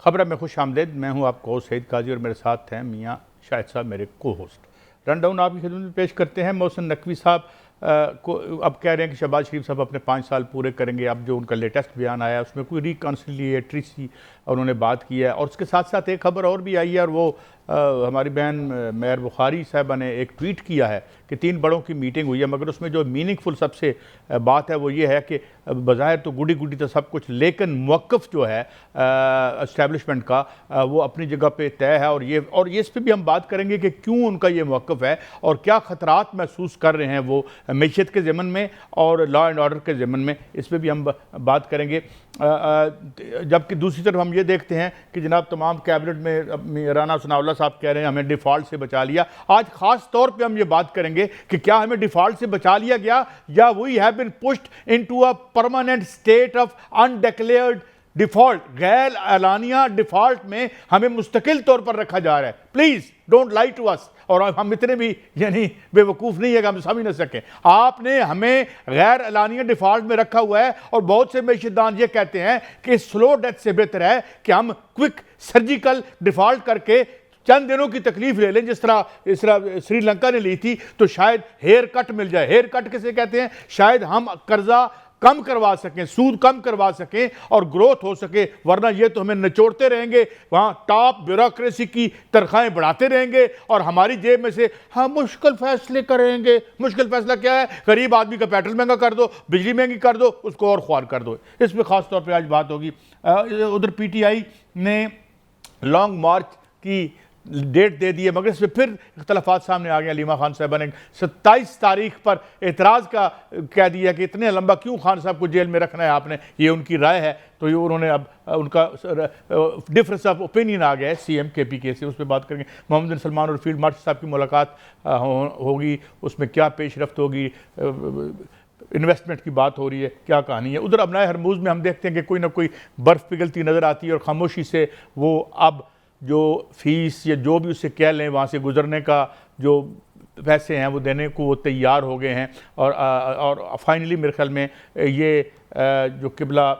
खबर में खुश आमदेद। मैं हूं आपको सईद काजी और मेरे साथ हैं मियां शाहिद साहब, मेरे को होस्ट। रन डाउन आपकी खिदमत में पेश करते हैं। मोहसिन नकवी साहब को अब कह रहे हैं कि शहबाज शरीफ साहब अपने 5 साल पूरे करेंगे। अब जो उनका लेटेस्ट बयान आया उसमें कोई रिकॉन्सिलिएटरी सी उन्होंने बात की है। और उसके साथ साथ एक खबर और भी आई है, और वो हमारी बहन मेयर बुखारी साहबा ने एक ट्वीट किया है कि 3 बड़ों की मीटिंग हुई है, मगर उसमें जो मीनिंगफुल सबसे बात है वो ये है कि बज़ाहिर तो गुडी गुडी तो सब कुछ, लेकिन मौक़िफ़ जो है इस्टेब्लिशमेंट का वो अपनी जगह पे तय है। और ये इस पर भी हम बात करेंगे कि क्यों उनका ये मौक़िफ़ है और क्या ख़तरात महसूस कर रहे हैं वो मैशियत के ज़मन में और लॉ एंड ऑर्डर के ज़मन में। इस पर भी हम बात करेंगे। जबकि दूसरी तरफ हम ये देखते हैं कि जनाब तमाम कैबिनेट में राना सनाउल्लाह साहब कह रहे हैं हमें डिफ़ॉल्ट से बचा लिया। आज ख़ास तौर पे हम ये बात करेंगे कि क्या हमें डिफ़ॉल्ट से बचा लिया गया या we have been pushed into a permanent state of undeclared default. गैर एलानिया डिफ़ॉल्ट में हमें मुस्तकिल तौर पर रखा जा रहा है। Please don't lie to us. और हम इतने भी यानी बेवकूफ़ नहीं है कि हम समझ न सकें। आपने हमें गैर एलानिया डिफ़ॉल्ट में रखा हुआ है और बहुत से मैशदान ये कहते हैं कि स्लो डेथ से बेहतर है कि हम क्विक सर्जिकल डिफ़ॉल्ट करके चंद दिनों की तकलीफ ले लें, जिस तरह श्रीलंका ने ली थी, तो शायद हेयर कट मिल जाए। हेयर कट किसे कहते हैं? शायद हम कर्जा कम करवा सकें, सूद कम करवा सकें और ग्रोथ हो सके। वरना ये तो हमें निचोड़ते रहेंगे, वहाँ टॉप ब्यूरोक्रेसी की तनख्वाहें बढ़ाते रहेंगे और हमारी जेब में से हम मुश्किल फैसले करेंगे। मुश्किल फैसला क्या है? गरीब आदमी का पेट्रोल महंगा कर दो, बिजली महंगी कर दो, उसको और ख्वार कर दो। इस पर ख़ास तौर पर आज बात होगी। उधर PTI ने लॉन्ग मार्च की डेट दे दी है, मगर इसमें फिर इख्तलाफात सामने आ गए। अलीमा खान साहबा ने 27 तारीख पर एतराज़ का कह दिया कि इतने लंबा क्यों खान साहब को जेल में रखना है आपने, ये उनकी राय है। तो ये उन्होंने अब उनका डिफरेंस ऑफ ओपिनियन आ गया है CM KPK से। उस पर बात करेंगे। मोहम्मद बिन सलमान और फील्ड मार्शल साहब की मुलाकात होगी, उसमें क्या पेशरफ्त होगी, इन्वेस्टमेंट की बात हो रही है, क्या कहानी है। उधर अपना हरमूज़ में हम देखते हैं कि कोई ना कोई बर्फ़ पिघलती नज़र आती है और खामोशी से वो अब जो फीस या जो भी उससे कह लें वहाँ से गुजरने का जो पैसे हैं वो देने को वो तैयार हो गए हैं। और फाइनली मेरे ख्याल में ये जो किबला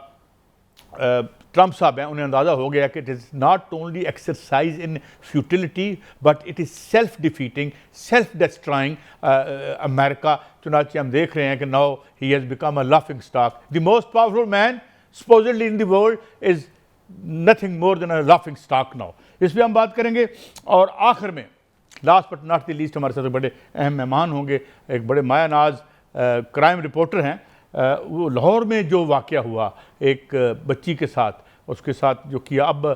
ट्रंप साहब हैं उन्हें अंदाज़ा हो गया कि it is not only exercise in futility but it is self defeating, self destroying America. चुनांचे हम देख रहे हैं कि now he has become a laughing stock. The most powerful man supposedly in the world is nothing more than a laughing stock now। इस पर हम बात करेंगे। और आखिर में last but not the least हमारे साथ बड़े अहम मेहमान होंगे। एक बड़े मायानाज क्राइम रिपोर्टर हैं। वो लाहौर में जो वाक़या हुआ एक बच्ची के साथ, उसके साथ जो किया, अब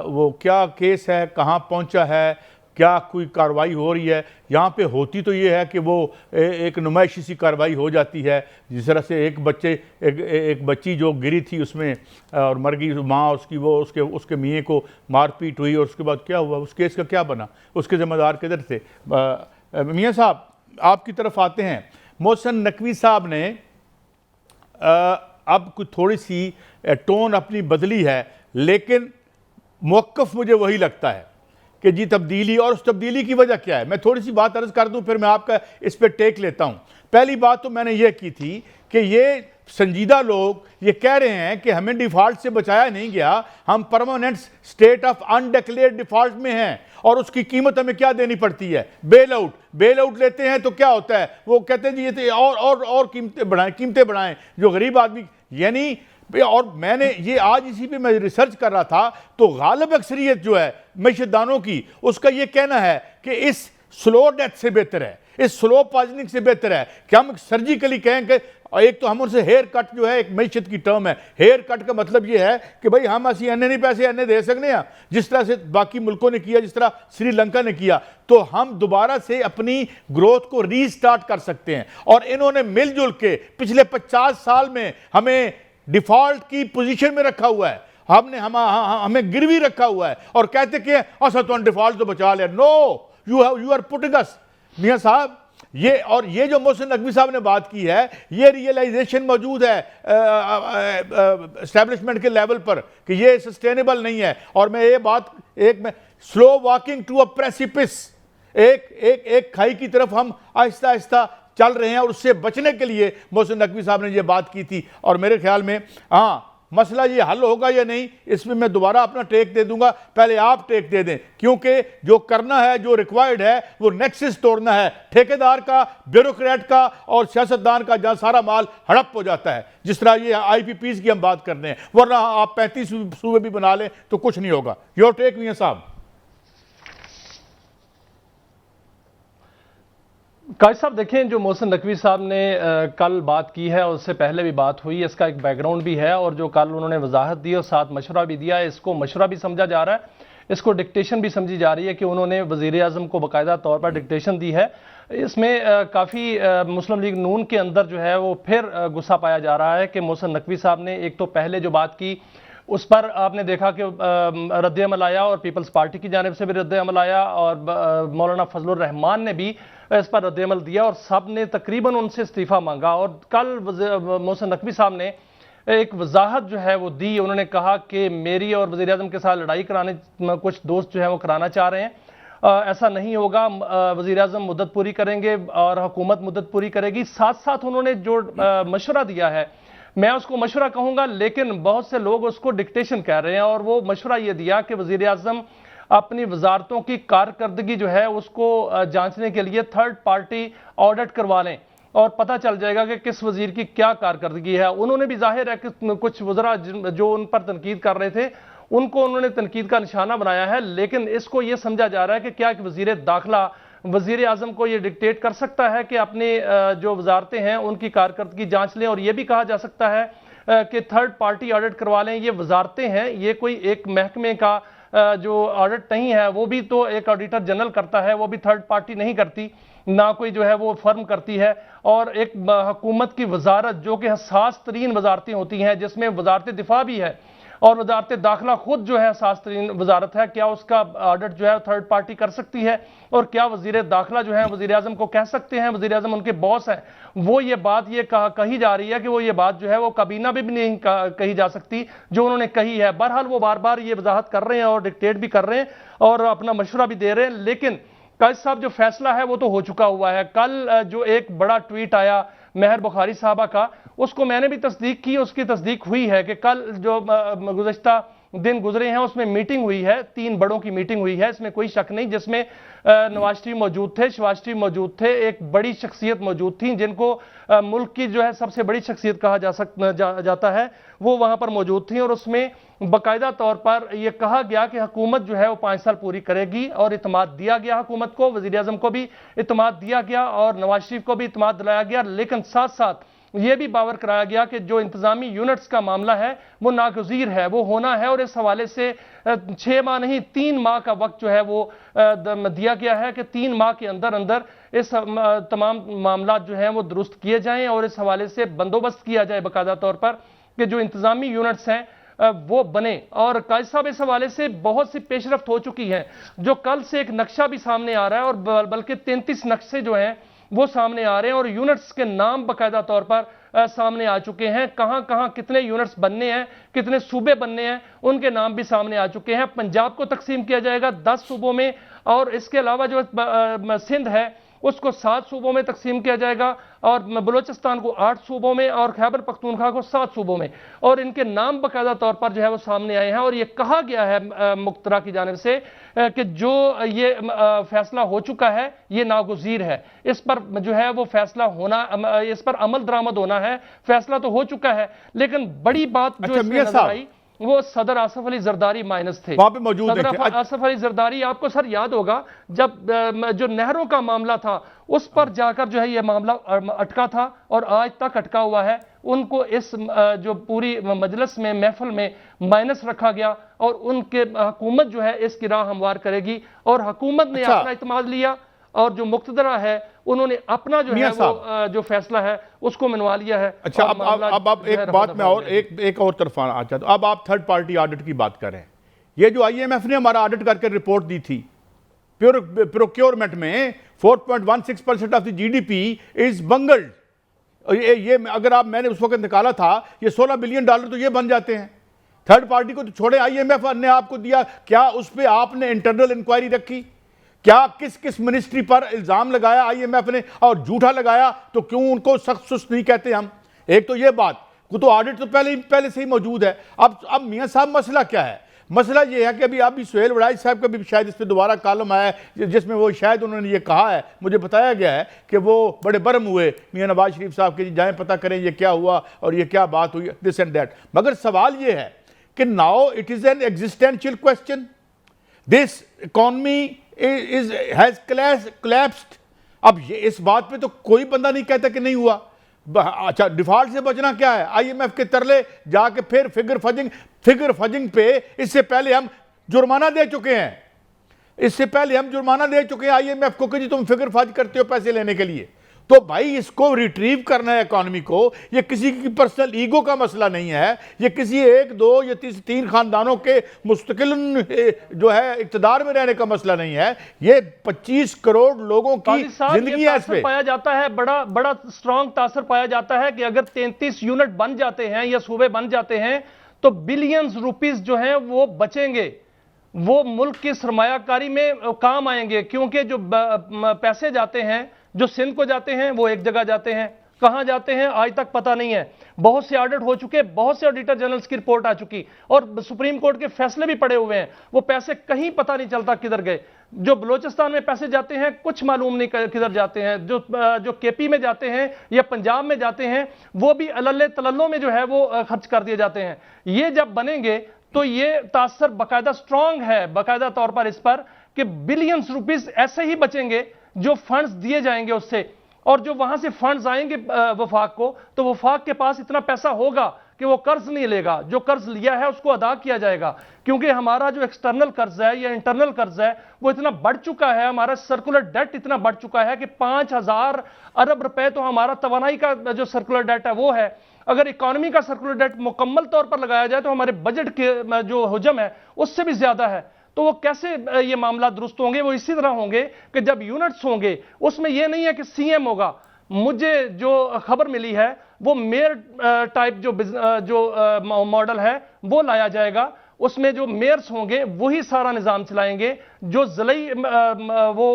वो क्या केस है, कहाँ पहुँचा है, क्या कोई कार्रवाई हो रही है? यहाँ पे होती तो ये है कि वो एक नुमाइशी सी कार्रवाई हो जाती है। जिस तरह से एक बच्ची जो गिरी थी उसमें और मर गई माँ उसकी, वो उसके मियाँ को मारपीट हुई और उसके बाद क्या हुआ, उस केस का क्या बना, उसके ज़िम्मेदार किधर थे? मियाँ साहब आपकी तरफ आते हैं। मोहसिन नकवी साहब ने अब कुछ थोड़ी सी टोन अपनी बदली है, लेकिन मौक़िफ़ मुझे वही लगता है कि जी तब्दीली। और उस तब्दीली की वजह क्या है, मैं थोड़ी सी बात अर्ज़ कर दूं, फिर मैं आपका इस पर टेक लेता हूं। पहली बात तो मैंने ये की थी कि ये संजीदा लोग ये कह रहे हैं कि हमें डिफ़ॉल्ट से बचाया नहीं गया, हम permanent state of undeclared default में हैं और उसकी कीमत हमें क्या देनी पड़ती है? बेल आउट लेते हैं तो क्या होता है? वो कहते हैं जी ये और कीमतें बढ़ाएं जो गरीब आदमी, यानी। और मैंने ये आज इसी पे मैं रिसर्च कर रहा था तो गालिब अक्सरियत जो है मैशदानों की, उसका ये कहना है कि इस स्लो डेथ से बेहतर है, इस स्लो पॉइजनिंग से बेहतर है कि हम सर्जिकली कहें कि एक तो हम उनसे हेयर कट जो है एक मैशत की टर्म है। हेयर कट का मतलब ये है कि भाई हम असी अन्य नहीं पैसे अन्य दे सकते हैं, जिस तरह से बाकी मुल्कों ने किया, जिस तरह श्रीलंका ने किया, तो हम दोबारा से अपनी ग्रोथ को रीस्टार्ट कर सकते हैं। और इन्होंने मिलजुल के पिछले 50 साल में हमें डिफॉल्ट की पोजीशन में रखा हुआ है, हमें गिरवी रखा हुआ है और कहते कि अच्छा तो डिफॉल्ट तो बचा लिया। नो, यू आर पुटिंग अस। मियां साहब ये जो मोहसिन नकवी साहब ने बात की है, ये रियलाइजेशन मौजूद है एस्टेब्लिशमेंट के लेवल पर कि ये सस्टेनेबल नहीं है। और मैं ये बात मैं slow walking to a precipice, एक खाई की तरफ हम आहिस्ता आहिस्ता चल रहे हैं और उससे बचने के लिए मोहसिन नकवी साहब ने ये बात की थी। और मेरे ख्याल में हाँ मसला ये हल होगा या नहीं, इसमें मैं दोबारा अपना टेक दे दूंगा, पहले आप टेक दे दें, क्योंकि जो करना है, जो रिक्वायर्ड है, वो नेक्सस तोड़ना है ठेकेदार का, ब्यूरोक्रेट का और सियासतदान का, जहां सारा माल हड़प हो जाता है, जिस तरह ये IPPs की हम बात कर रहे हैं। वरना आप 35 सूबे भी बना लें तो कुछ नहीं होगा। योर टेक मियां साहब। काजी साहब देखें, जो मोहसिन नकवी साहब ने कल बात की है और उससे पहले भी बात हुई, इसका एक बैकग्राउंड भी है, और जो कल उन्होंने वजाहत दी और साथ मशवरा भी दिया है, इसको मशवरा भी समझा जा रहा है, इसको डिक्टेशन भी समझी जा रही है कि उन्होंने वज़ीर आज़म को बाकायदा तौर पर डिक्टेशन दी है। इसमें काफ़ी मुस्लिम लीग नून के अंदर जो है वो फिर गुस्सा पाया जा रहा है कि मोहसिन नकवी साहब ने एक तो पहले जो बात की उस पर आपने देखा कि रद्द-ए-अमल आया, और पीपल्स पार्टी की जानिब से भी रद्द-ए-अमल आया, और मौलाना फजलुर रहमान ने भी इस पर रद्द-ए-अमल दिया, और सब ने तकरीबन उनसे इस्तीफ़ा मांगा। और कल मोहसिन नकवी साहब ने एक वजाहत जो है वो दी। उन्होंने कहा कि मेरी और वज़ीर आज़म के साथ लड़ाई कराने कुछ दोस्त जो है वो कराना चाह रहे हैं, ऐसा नहीं होगा, वज़ीर आज़म मुद्दत पूरी करेंगे और हुकूमत मुद्दत पूरी करेगी। साथ साथ उन्होंने जो मशवरा दिया है, मैं उसको मशवरा कहूँगा, लेकिन बहुत से लोग उसको डिक्टेशन कह रहे हैं, और वो मशवरा ये दिया कि वज़ीर आज़म अपनी वजारतों की कारकर्दगी जो है उसको जांचने के लिए थर्ड पार्टी ऑडिट करवा लें, और पता चल जाएगा कि किस वजीर की क्या कारकर्दगी है। उन्होंने भी जाहिर है कि कुछ वज़रा जो उन पर तनकीद कर रहे थे उनको उन्होंने तनकीद का निशाना बनाया है, लेकिन इसको ये समझा जा रहा है कि क्या वज़ीर दाखिला वज़ीर आज़म को ये डिक्टेट कर सकता है कि अपने जो वजारतें हैं उनकी कारकर्दगी जांच लें, और ये भी कहा जा सकता है कि थर्ड पार्टी ऑडिट करवा लें। ये वजारतें हैं, ये कोई एक महकमे का जो ऑडिट नहीं है, वो भी तो एक ऑडिटर जनरल करता है, वो भी थर्ड पार्टी नहीं करती, ना कोई जो है वो फर्म करती है। और एक हुकूमत की वजारत जो कि हसास तरीन वजारतें होती हैं, जिसमें वजारत दिफा भी है और वजारत दाखिला खुद जो है हसास तरीन वजारत है, क्या उसका ऑडिट जो है थर्ड पार्टी कर सकती है? और क्या वजीर दाखिला जो है वजीर आज़म को कह सकते हैं, वजीर आज़म उनके बॉस हैं, वो ये बात ये कही जा रही है कि वो ये बात जो है वो काबीना में भी नहीं कही जा सकती जो उन्होंने कही है। बहरहाल वो बार बार ये वजाहत कर रहे हैं और डिक्टेट भी कर रहे हैं और अपना मशवरा भी दे रहे हैं, लेकिन काजी साहब जो फैसला है वो तो हो चुका हुआ है। कल जो एक बड़ा ट्वीट आया महर बुखारी साहबा का, उसको मैंने भी तस्दीक की, उसकी तस्दीक हुई है कि कल जो गुज़श्ता दिन गुजरे हैं उसमें मीटिंग हुई है, 3 बड़ों की मीटिंग हुई है, इसमें कोई शक नहीं, जिसमें नवाज शरीफ मौजूद थे, शहबाज शरीफ मौजूद थे, एक बड़ी शख्सियत मौजूद थी जिनको मुल्क की जो है सबसे बड़ी शख्सियत कहा जाता है, वो वहां पर मौजूद थी। और उसमें बाकायदा तौर पर यह कहा गया कि हुकूमत जो है वो 5 साल पूरी करेगी, और इत्मीनान दिया गया हुकूमत को, वज़ीर आज़म को भी इत्मीनान दिया गया और नवाज शरीफ को भी इत्मीनान दिलाया गया, लेकिन साथ साथ यह भी बावर कराया गया कि जो इंतजामी यूनिट्स का मामला है वो नागज़ीर है, वो होना है, और इस हवाले से 6 माह नहीं 3 माह का वक्त जो है वो दिया गया है कि 3 माह के अंदर अंदर इस तमाम मामला जो हैं वो दुरुस्त किए जाएं और इस हवाले से बंदोबस्त किया जाए बाकायदा तौर पर कि जो इंतजामी यूनिट्स हैं वो बने। और काजी साहब इस हवाले से बहुत सी पेशरफ्त हो चुकी है, जो कल से एक नक्शा भी सामने आ रहा है और बल्कि 33 नक्शे जो हैं वो सामने आ रहे हैं और यूनिट्स के नाम बाकायदा तौर पर सामने आ चुके हैं, कहां कहां कितने यूनिट्स बनने हैं, कितने सूबे बनने हैं, उनके नाम भी सामने आ चुके हैं। पंजाब को तकसीम किया जाएगा 10 सूबों में, और इसके अलावा जो सिंध है उसको 7 सूबों में तकसीम किया जाएगा, और बलूचिस्तान को 8 सूबों में, और खैबर पख्तूनख्वा को 7 सूबों में, और इनके नाम बाकायदा तौर पर जो है वो सामने आए हैं। और ये कहा गया है मुख्तरा की जानिब से कि जो ये फैसला हो चुका है ये नागुज़ीर है, इस पर जो है वो फैसला होना, इस पर अमल दरामद होना है। फैसला तो हो चुका है, लेकिन बड़ी बात जो इसमें नजर आई वो सदर आसफ अली जरदारी माइनस थे, वहां पे मौजूद सदर आसफ अली जरदारी। आपको सर याद होगा जब जो नहरों का मामला था उस पर जाकर जो है ये मामला अटका था और आज तक अटका हुआ है, उनको इस जो पूरी मजलिस में महफिल में माइनस रखा गया, और उनके हुकूमत जो है इसकी राह हमवार करेगी, और हुकूमत ने अपना इत्मीनान लिया, और जो मुक्तदरा है उन्होंने अपना जो है वो जो फैसला है उसको मनवा लिया है। अच्छा, अब एक बात में और एक और तरफ आ चाहता हूं। अब आप थर्ड पार्टी ऑडिट की बात करें, ये जो IMF ने हमारा ऑडिट करके रिपोर्ट दी थी, प्रोक्योरमेंट में 4.16% ऑफ द GDP इज बंगल्ड। ये अगर आप मैंने उस वक्त निकाला था, ये $16 बिलियन तो ये बन जाते हैं। थर्ड पार्टी को तो छोड़े, IMF ने आपको दिया, क्या उस पर आपने इंटरनल इंक्वायरी रखी? क्या किस किस मिनिस्ट्री पर इल्जाम लगाया IMF ने और झूठा लगाया, तो क्यों उनको सख्त सुस्त नहीं कहते हम? एक तो ये बात, वो तो ऑडिट तो पहले से ही मौजूद है। अब मियां साहब मसला क्या है? मसला ये है कि अभी सुहेल वड़ाई साहब का भी शायद इस पर दोबारा कॉलम आया है जिसमें वो शायद उन्होंने ये कहा है, मुझे बताया गया है कि वो बड़े बर्म हुए मियां नवाज शरीफ साहब के, जाएं पता करें ये क्या हुआ और ये क्या बात हुई, दिस एंड दैट। मगर सवाल ये है कि now it is an existential question, this economy has collapsed। अब ये इस बात पे तो कोई बंदा नहीं कहता कि नहीं हुआ। अच्छा, डिफॉल्ट से बचना क्या है? आईएमएफ के तरले जाके फिर फिगर फजिंग पे इससे पहले हम जुर्माना दे चुके हैं, आईएमएफ को कि जी तुम फिगर फज करते हो पैसे लेने के लिए। तो भाई इसको रिट्रीव करना है इकॉनमी को, ये किसी की पर्सनल ईगो का मसला नहीं है, ये किसी 1, 2 या 3 खानदानों के मुस्तकिल जो है इक्तदार में रहने का मसला नहीं है। ये 25 करोड़ लोगों की जिंदगी है। इसमें पाया जाता है, बड़ा स्ट्रॉन्ग तासर पाया जाता है कि अगर 33 यूनिट बन जाते हैं या सूबे बन जाते हैं तो बिलियंस रुपीस जो हैं वो बचेंगे, वो मुल्क की सरमायाकारी में काम आएंगे। क्योंकि जो पैसे जाते हैं, जो सिंध को जाते हैं वो एक जगह जाते हैं, कहां जाते हैं आज तक पता नहीं है। बहुत से ऑडिट हो चुके, बहुत से ऑडिटर जनरल्स की रिपोर्ट आ चुकी और सुप्रीम कोर्ट के फैसले भी पड़े हुए हैं, वो पैसे कहीं पता नहीं चलता किधर गए। जो बलोचिस्तान में पैसे जाते हैं कुछ मालूम नहीं किधर जाते हैं, जो केपी में जाते हैं या पंजाब में जाते हैं वो भी अलल्ले तलल्लों में जो है वो खर्च कर दिए जाते हैं। ये जब बनेंगे तो ये तासर बाकायदा स्ट्रांग है, बाकायदा तौर पर इस पर कि बिलियंस रुपीस ऐसे ही बचेंगे जो फंड्स दिए जाएंगे उससे, और जो वहां से फंड्स आएंगे वफाक को, तो वफाक के पास इतना पैसा होगा कि वो कर्ज नहीं लेगा, जो कर्ज लिया है उसको अदा किया जाएगा। क्योंकि हमारा जो एक्सटर्नल कर्ज है या इंटरनल कर्ज है वो इतना बढ़ चुका है, हमारा सर्कुलर डेट इतना बढ़ चुका है कि 5000 अरब रुपए तो हमारा तवानाई का जो सर्कुलर डेट है वो है। अगर इकोनॉमी का सर्कुलर डेट मुकम्मल तौर पर लगाया जाए तो हमारे बजट के जो हुजम है उससे भी ज्यादा है। तो वो कैसे ये मामला दुरुस्त होंगे? वो इसी तरह होंगे कि जब यूनिट्स होंगे, उसमें ये नहीं है कि सीएम होगा। मुझे जो खबर मिली है वो मेयर टाइप जो मॉडल है वो लाया जाएगा, उसमें जो मेयर्स होंगे वही सारा निजाम चलाएंगे। जो जिले वो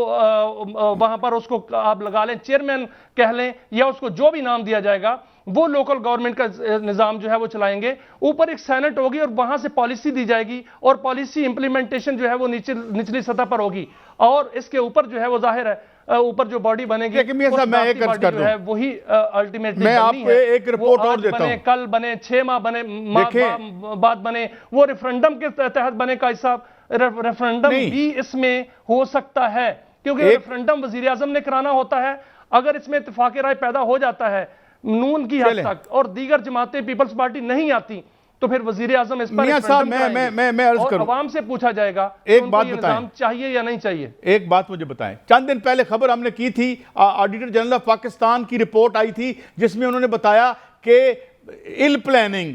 वहां पर उसको आप लगा लें चेयरमैन कह लें या उसको जो भी नाम दिया जाएगा, वो लोकल गवर्नमेंट का निजाम जो है वो चलाएंगे। ऊपर एक सेनेट होगी और वहां से पॉलिसी दी जाएगी और पॉलिसी इंप्लीमेंटेशन जो है वो निचली सतह पर होगी। और इसके ऊपर जो है वो जाहिर है ऊपर जो बॉडी बनेगी मैं एक अर्ज कर दूं, है वही अल्टीमेटली मैं आपको एक रिपोर्ट और देता हूं। कल बने, 6 माह बने, बाद बने, वो रेफरेंडम के तहत बने। काजी साहब, रेफरेंडम भी इसमें हो सकता है क्योंकि रेफरेंडम वजीर आजम ने कराना होता है। अगर इसमें इत्तेफाक राय पैदा हो जाता है नून की हद तक और दीगर जमातें पीपल्स पार्टी नहीं आती तो फिर वजीर आजम इस पर मियां साहब मैं अर्ज करूं, अवाम से पूछा जाएगा एक बात बताएं, चाहिए या नहीं चाहिए। एक बात मुझे बताएं, चंद दिन पहले खबर हमने की थी, ऑडिटर जनरल ऑफ पाकिस्तान की रिपोर्ट आई थी जिसमें उन्होंने बताया कि इल प्लानिंग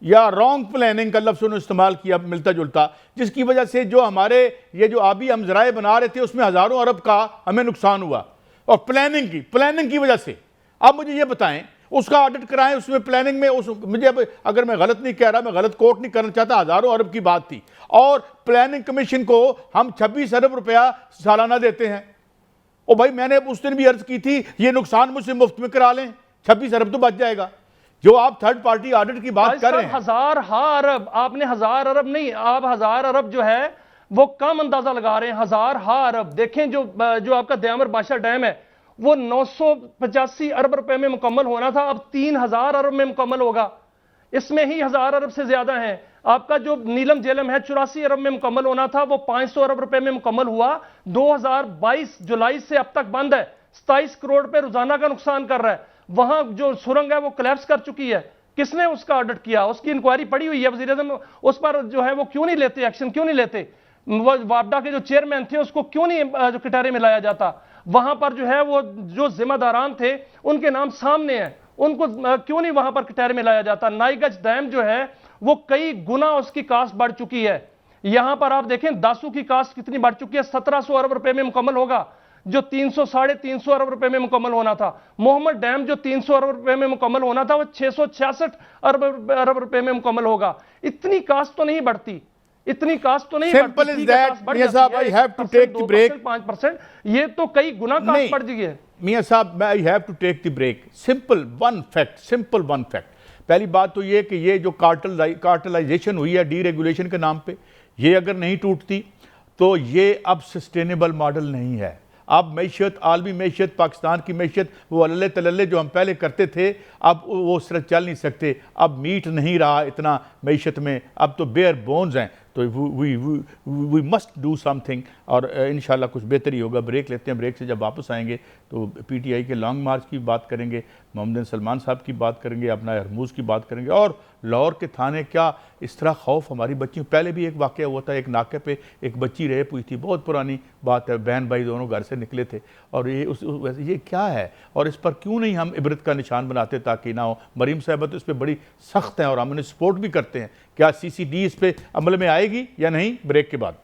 या रॉन्ग प्लानिंग का लफ्ज़ उन्होंने इस्तेमाल किया मिलता जुलता, जिसकी वजह से जो हमारे ये जो आबी हम ज़राए बना रहे थे उसमें हज़ारों अरब का हमें नुकसान हुआ और प्लानिंग की वजह से। अब मुझे ये बताएं, उसका ऑडिट कराएं, उसमें प्लानिंग में मुझे अगर मैं गलत नहीं कह रहा, मैं गलत कोट नहीं करना चाहता, हज़ारों अरब की बात थी और प्लानिंग कमीशन को हम 26 अरब रुपया सालाना देते हैं। ओ भाई, मैंने उस दिन भी अर्ज की थी ये नुकसान मुझसे मुफ्त में करा लें, 26 अरब तो बच जाएगा। जो आप थर्ड पार्टी ऑडिट की बात कर रहे हैं, 1000 अरब, आपने 1000 अरब नहीं, आप 1000 अरब जो है वो कम अंदाजा लगा रहे हैं। 1000 अरब देखें, जो आपका दयामर बादशाह डैम है वो 985 अरब रुपए में मुकम्मल होना था, अब 3000 अरब में मुकम्मल होगा। इसमें ही 1000 अरब से ज्यादा है। आपका जो नीलम झेलम है 84 अरब में मुकम्मल होना था, वो 500 अरब रुपए में मुकम्मल हुआ। 2022 जुलाई से अब तक बंद है, 27 करोड़ पे रोजाना का नुकसान कर रहा है। वहां जो सुरंग है वो कोलैप्स कर चुकी है। किसने उसका ऑडिट किया? उसकी इंक्वायरी पड़ी हुई है, वजीर आज़म उस पर जो है वो क्यों नहीं लेते, एक्शन क्यों नहीं लेते? वापडा के जो चेयरमैन थे उसको क्यों नहीं जो कटहरे में लाया जाता? वहां पर जो है वो जो जिम्मेदारान थे उनके नाम सामने हैं, उनको क्यों नहीं वहां पर कटहरे में लाया जाता? नाईगंज डैम जो है वो कई गुना उसकी कास्ट बढ़ चुकी है। यहां पर आप देखें दासू की कास्ट कितनी बढ़ चुकी है, 1700 अरब रुपए में मुकम्मल होगा जो 300-350 अरब रुपए में मुकम्मल होना था। मोहम्मद डैम जो 300 अरब रुपए में मुकम्मल होना था वो 666 अरब रुपए में मुकम्मल होगा। इतनी कास्ट तो नहीं बढ़ती, इतनी कास्ट तो नहीं। सिंपल इज दैट मियां साहब, I have to take the break. 5%, ये तो कई गुना कास्ट बढ़ गई है। मियां साहब, I have to take the break. Simple one fact, पहली बात तो ये कि ये जो कार्टलाइजेशन हुई है डीरेगुलेशन के नाम पे, ये अगर नहीं टूटती तो ये अब सस्टेनेबल मॉडल नहीं है। अब मैशत, आलमी मैशत, पाकिस्तान की मैशत, वो अल्ले तल्ले जो हम पहले करते थे, अब वो उस तरह चल नहीं सकते। अब मीट नहीं रहा इतना मैशत में, अब तो बेयर बोन्स हैं। तो वी मस्ट डू समथिंग, और इंशाल्लाह कुछ बेहतरी होगा। ब्रेक लेते हैं, ब्रेक से जब वापस आएंगे तो पीटीआई के लॉन्ग मार्च की बात करेंगे, मोहम्मद बिन सलमान साहब की बात करेंगे, अपना हरमूज़ की बात करेंगे, और लाहौर के थाने क्या इस तरह खौफ हमारी बच्चियों। पहले भी एक वाक़या हुआ था, एक नाके पे एक बच्ची रेप हुई थी, बहुत पुरानी बात है, बहन भाई दोनों घर से निकले थे, और ये क्या है, और इस पर क्यों नहीं हम इबरत का निशान बनाते ताकि ना हो। मरीम साहब तो इस पर बड़ी सख्त हैं और हम उन्हें सपोर्ट भी करते हैं। क्या CCD इस पर अमल में आएगी या नहीं? ब्रेक के बाद।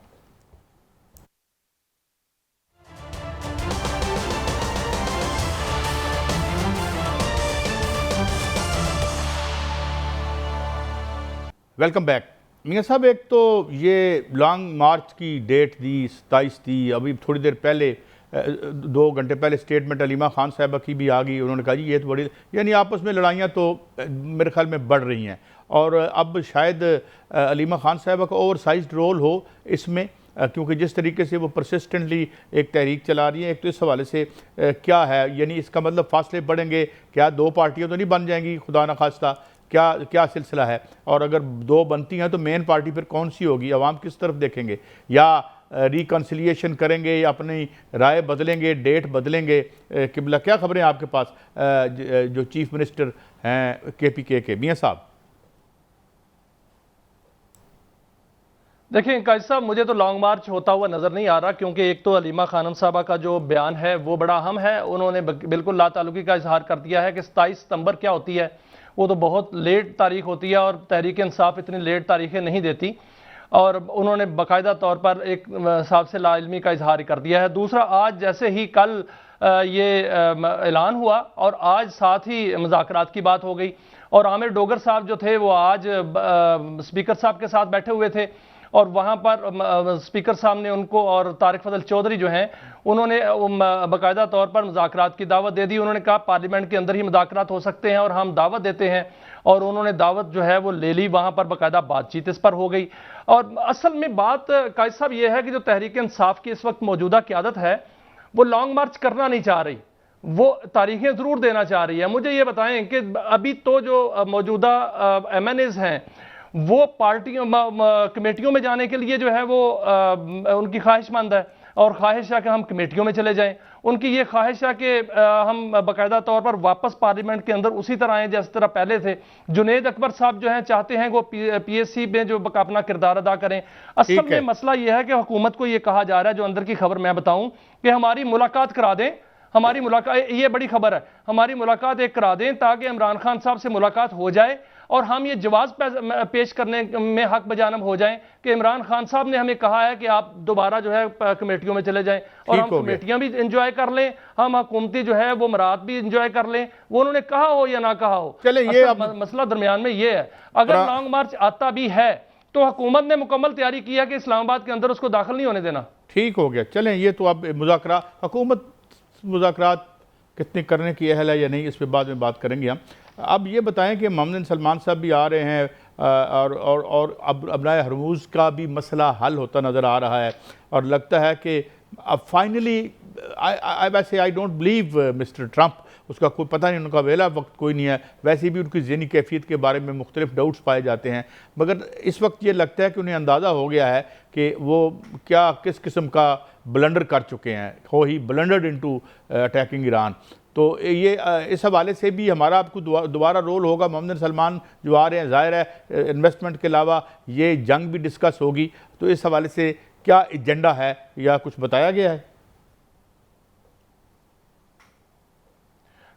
Welcome back. मियाँ साहब, एक तो ये लॉन्ग मार्च की डेट दी 27 थी, अभी थोड़ी देर पहले 2 घंटे पहले स्टेटमेंट अलीमा खान साहबा की भी आ गई। उन्होंने कहा जी ये तो बड़ी, यानी आपस में लड़ाइयाँ तो मेरे ख्याल में बढ़ रही हैं, और अब शायद अलीमा खान साहबा का ओवरसाइज्ड रोल हो इसमें, क्योंकि जिस तरीके से वो परसिस्टेंटली एक तहरीक चला रही है। एक तो इस हवाले से क्या है, यानी इसका मतलब फासले बढ़ेंगे क्या? 2 पार्टियाँ तो नहीं बन जाएंगी खुदा न खास्ता, क्या सिलसिला है? और अगर 2 बनती हैं तो मेन पार्टी फिर कौन सी होगी? अवाम किस तरफ देखेंगे? या रिकन्सिलिएशन करेंगे या अपनी राय बदलेंगे, डेट बदलेंगे? किबला, क्या खबरें आपके पास जो चीफ मिनिस्टर हैं KPK के? मियाँ साहब देखिए काजी साहब, मुझे तो लॉन्ग मार्च होता हुआ नजर नहीं आ रहा, क्योंकि एक तो अलीमा खानम साहबा का जो बयान है वो बड़ा अहम है। उन्होंने बिल्कुल लाताल्लुकी का इजहार कर दिया है कि 27 सितंबर क्या होती है, वो तो बहुत लेट तारीख होती है, और तहरीक इंसाफ इतनी लेट तारीखें नहीं देती। और उन्होंने बाकायदा तौर पर एक साहब से लाइल्मी का इजहार कर दिया है। दूसरा, आज जैसे ही कल ये ऐलान हुआ और आज साथ ही मुज़ाकरात की बात हो गई, और आमिर डोगर साहब जो थे वो आज स्पीकर साहब के साथ बैठे हुए थे, और वहाँ पर स्पीकर साहब ने उनको और तारिक फजल चौधरी जो हैं उन्होंने बाकायदा तौर पर मुज़ाकरात की दावत दे दी। उन्होंने कहा पार्लियामेंट के अंदर ही मुज़ाकरात हो सकते हैं और हम दावत देते हैं, और उन्होंने दावत जो है वो ले ली। वहाँ पर बाकायदा बातचीत इस पर हो गई। और असल में बात कायद साहब ये है कि जो तहरीक इंसाफ की इस वक्त मौजूदा क़यादत है वो लॉन्ग मार्च करना नहीं चाह रही, वो तारीखें ज़रूर देना चाह रही है। मुझे ये बताएं कि अभी तो जो मौजूदा MNAs हैं वो पार्टियों कमेटियों में जाने के लिए जो है वो उनकी ख्वाहिशमंद है, और ख्वाहिश है कि हम कमेटियों में चले जाएं। उनकी ये ख्वाहिश है कि हम बाकायदा तौर पर वापस पार्लियामेंट के अंदर उसी तरह आएँ जिस तरह पहले थे। जुनेद अकबर साहब जो हैं चाहते हैं वो PSC में जो अपना किरदार अदा करें। असल में मसला ये है कि हुकूमत को ये कहा जा रहा है, जो अंदर की खबर मैं बताऊं, कि हमारी मुलाकात करा दें, हमारी मुलाकात, ये बड़ी खबर है, हमारी मुलाकात एक करा दें ताकि इमरान खान साहब से मुलाकात हो जाए और हम ये जवाब पेश करने में हक बजानब हो जाएं कि इमरान खान साहब ने हमें कहा है कि आप दोबारा जो है कमेटियों में चले जाएं, और हम कमेटियां भी इंजॉय कर लें, हम हुकूमती जो है वो मरात भी इंजॉय कर लें, वो उन्होंने कहा हो या ना कहा हो। चले, ये मसला दरमियान में ये है। अगर लॉन्ग मार्च आता भी है तो हुकूमत ने मुकम्मल तैयारी की है कि इस्लामाबाद के अंदर उसको दाखिल नहीं होने देना। ठीक हो गया, चलें, ये तो अब मुज़ाकरा, हुकूमत मुज़ाकरात कितने करने की अहल है या नहीं, इस पर बाद में बात करेंगे हम। अब ये बताएं कि मोहम्मद बिन सलमान साहब भी आ रहे हैं, और अब अपना हरमूज़ का भी मसला हल होता नज़र आ रहा है, और लगता है कि अब फाइनली वैसे I don't believe mister Trump, उसका कोई पता नहीं, उनका वेला वक्त कोई नहीं है, वैसे भी उनकी ज़हनी कैफियत के बारे में मुख्तलिफ डाउट्स पाए जाते हैं, मगर इस वक्त ये लगता है कि उन्हें अंदाज़ा हो गया है कि वो क्या किस किस्म का ब्लंडर कर चुके हैं, हो ही ब्लंडर्ड इनटू अटैकिंग ईरान। तो ये इस हवाले से भी हमारा आपको दोबारा रोल होगा। मोहम्मद बिन सलमान जो आ रहे हैं, ज़ाहिर है इन्वेस्टमेंट के अलावा ये जंग भी डिस्कस होगी, तो इस हवाले से क्या एजेंडा है या कुछ बताया गया है?